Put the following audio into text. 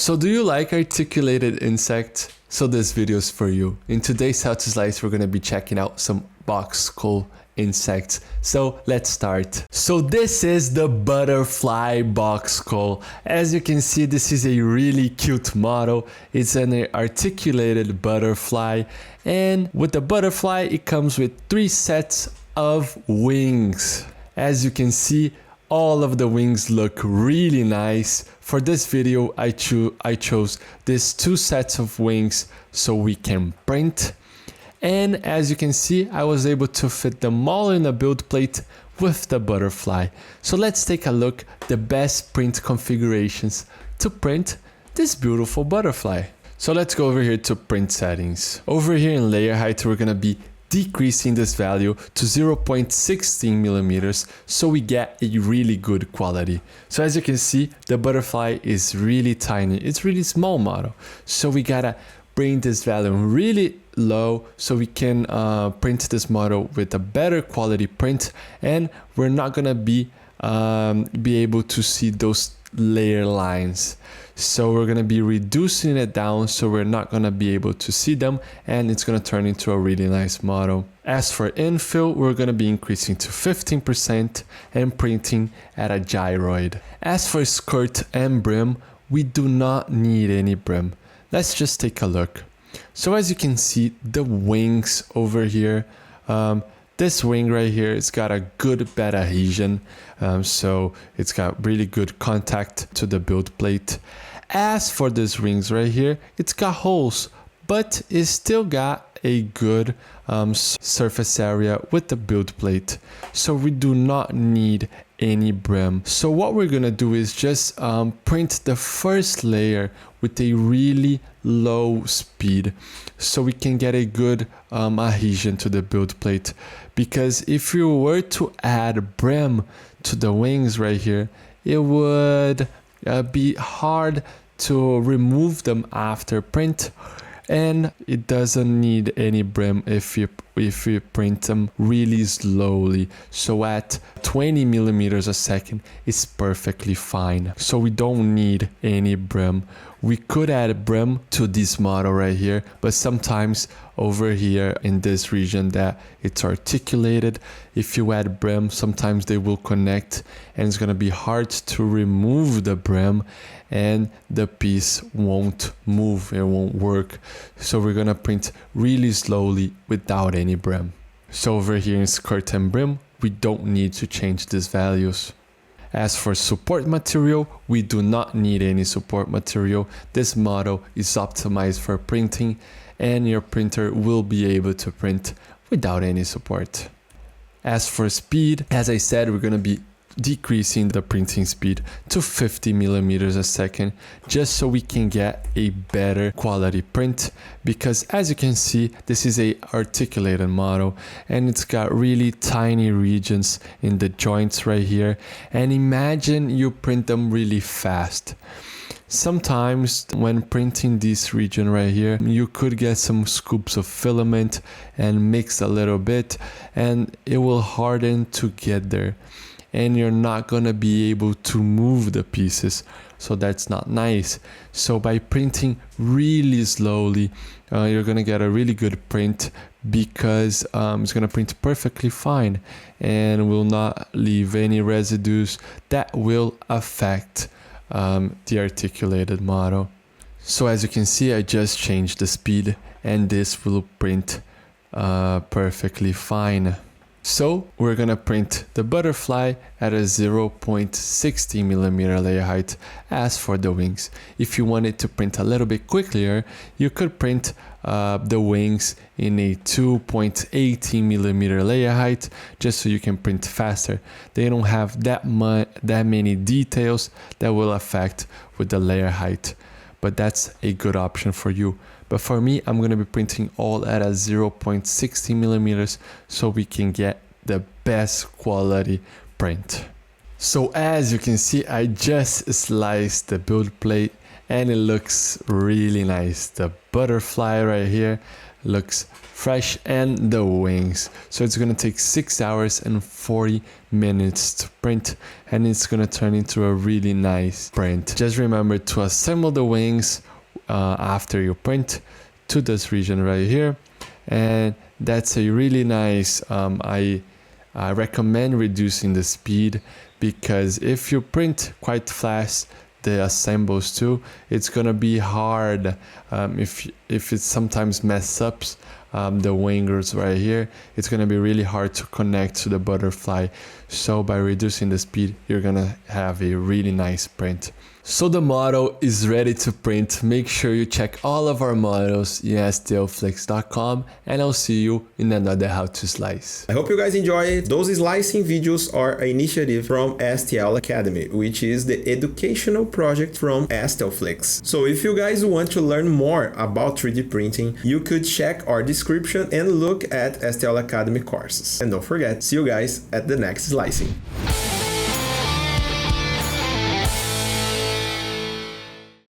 So do you like articulated insects? So this video is for you. In today's How to Slice, we're going to be checking out some box skull insects. So let's start. So this is the butterfly box skull. As you can see, this is a really cute model. It's an articulated butterfly, and with the butterfly it comes with 3 sets of wings. As you can see, all of the wings look really nice. For this video, I chose these 2 sets of wings so we can print. And as you can see, I was able to fit them all in a build plate with the butterfly. So let's take a look at the best print configurations to print this beautiful butterfly. So let's go over here to print settings. Over here in layer height, we're gonna be decreasing this value to 0.16 millimeters so we get a really good quality. So as you can see, the butterfly is really tiny. It's really small model. So we gotta bring this value really low so we can print this model with a better quality print, and we're not gonna be able to see those layer lines. So we're gonna be reducing it down so we're not gonna be able to see them, and it's gonna turn into a really nice model. As for infill, we're gonna be increasing to 15% and printing at a gyroid. As for skirt and brim, we do not need any brim. Let's just take a look. So as you can see, the wings over here, this wing right here, it's got a good bed adhesion, so it's got really good contact to the build plate. As for these wings right here, it's got holes, but it's still got a good surface area with the build plate, so we do not need any brim. So what we're gonna do is just print the first layer with a really low speed so we can get a good adhesion to the build plate, because if you were to add brim to the wings right here, it would be hard to remove them after print, and it doesn't need any brim if you print them really slowly. So at 20 millimeters a second is perfectly fine. So we don't need any brim. We could add brim to this model right here, but sometimes over here in this region that it's articulated, if you add brim, sometimes they will connect and it's gonna be hard to remove the brim and the piece won't move, it won't work. So we're gonna print really slowly without any brim. So over here in skirt and brim, we don't need to change these values. As for support material, we do not need any support material. This model is optimized for printing, and your printer will be able to print without any support. As for speed, as I said, we're going to be decreasing the printing speed to 50 millimeters a second just so we can get a better quality print, because as you can see, this is a articulated model and it's got really tiny regions in the joints right here, and imagine you print them really fast. Sometimes when printing this region right here, you could get some scoops of filament and mix a little bit and it will harden to get there, and you're not gonna be able to move the pieces, so that's not nice. So by printing really slowly, you're gonna get a really good print, because it's gonna print perfectly fine and will not leave any residues that will affect the articulated model. So as you can see, I just changed the speed and this will print perfectly fine. So we're gonna print the butterfly at a 0.60 millimeter layer height. As for the wings, if you wanted to print a little bit quicker, you could print the wings in a 2.18 millimeter layer height, just so you can print faster. They don't have that many details that will affect with the layer height, but that's a good option for you. But for me, I'm going to be printing all at a 0.60 millimeters so we can get the best quality print. So as you can see, I just sliced the build plate and it looks really nice. The butterfly right here looks fresh, and the wings. So it's gonna take 6 hours and 40 minutes to print, and it's gonna turn into a really nice print. Just remember to assemble the wings after you print to this region right here, and that's a really nice I recommend reducing the speed, because if you print quite fast the assembles too, it's gonna be hard if it sometimes mess up the wingers right here. It's gonna be really hard to connect to the butterfly. So by reducing the speed, you're gonna have a really nice print. So the model is ready to print. Make sure you check all of our models in stlflix.com, and I'll see you in another how to slice. I hope you guys enjoy it. Those slicing videos are an initiative from STL Academy, which is the educational project from STL Flix. So if you guys want to learn more about 3D printing, you could check our description and look at STL Academy courses. And don't forget, see you guys at the next slicing.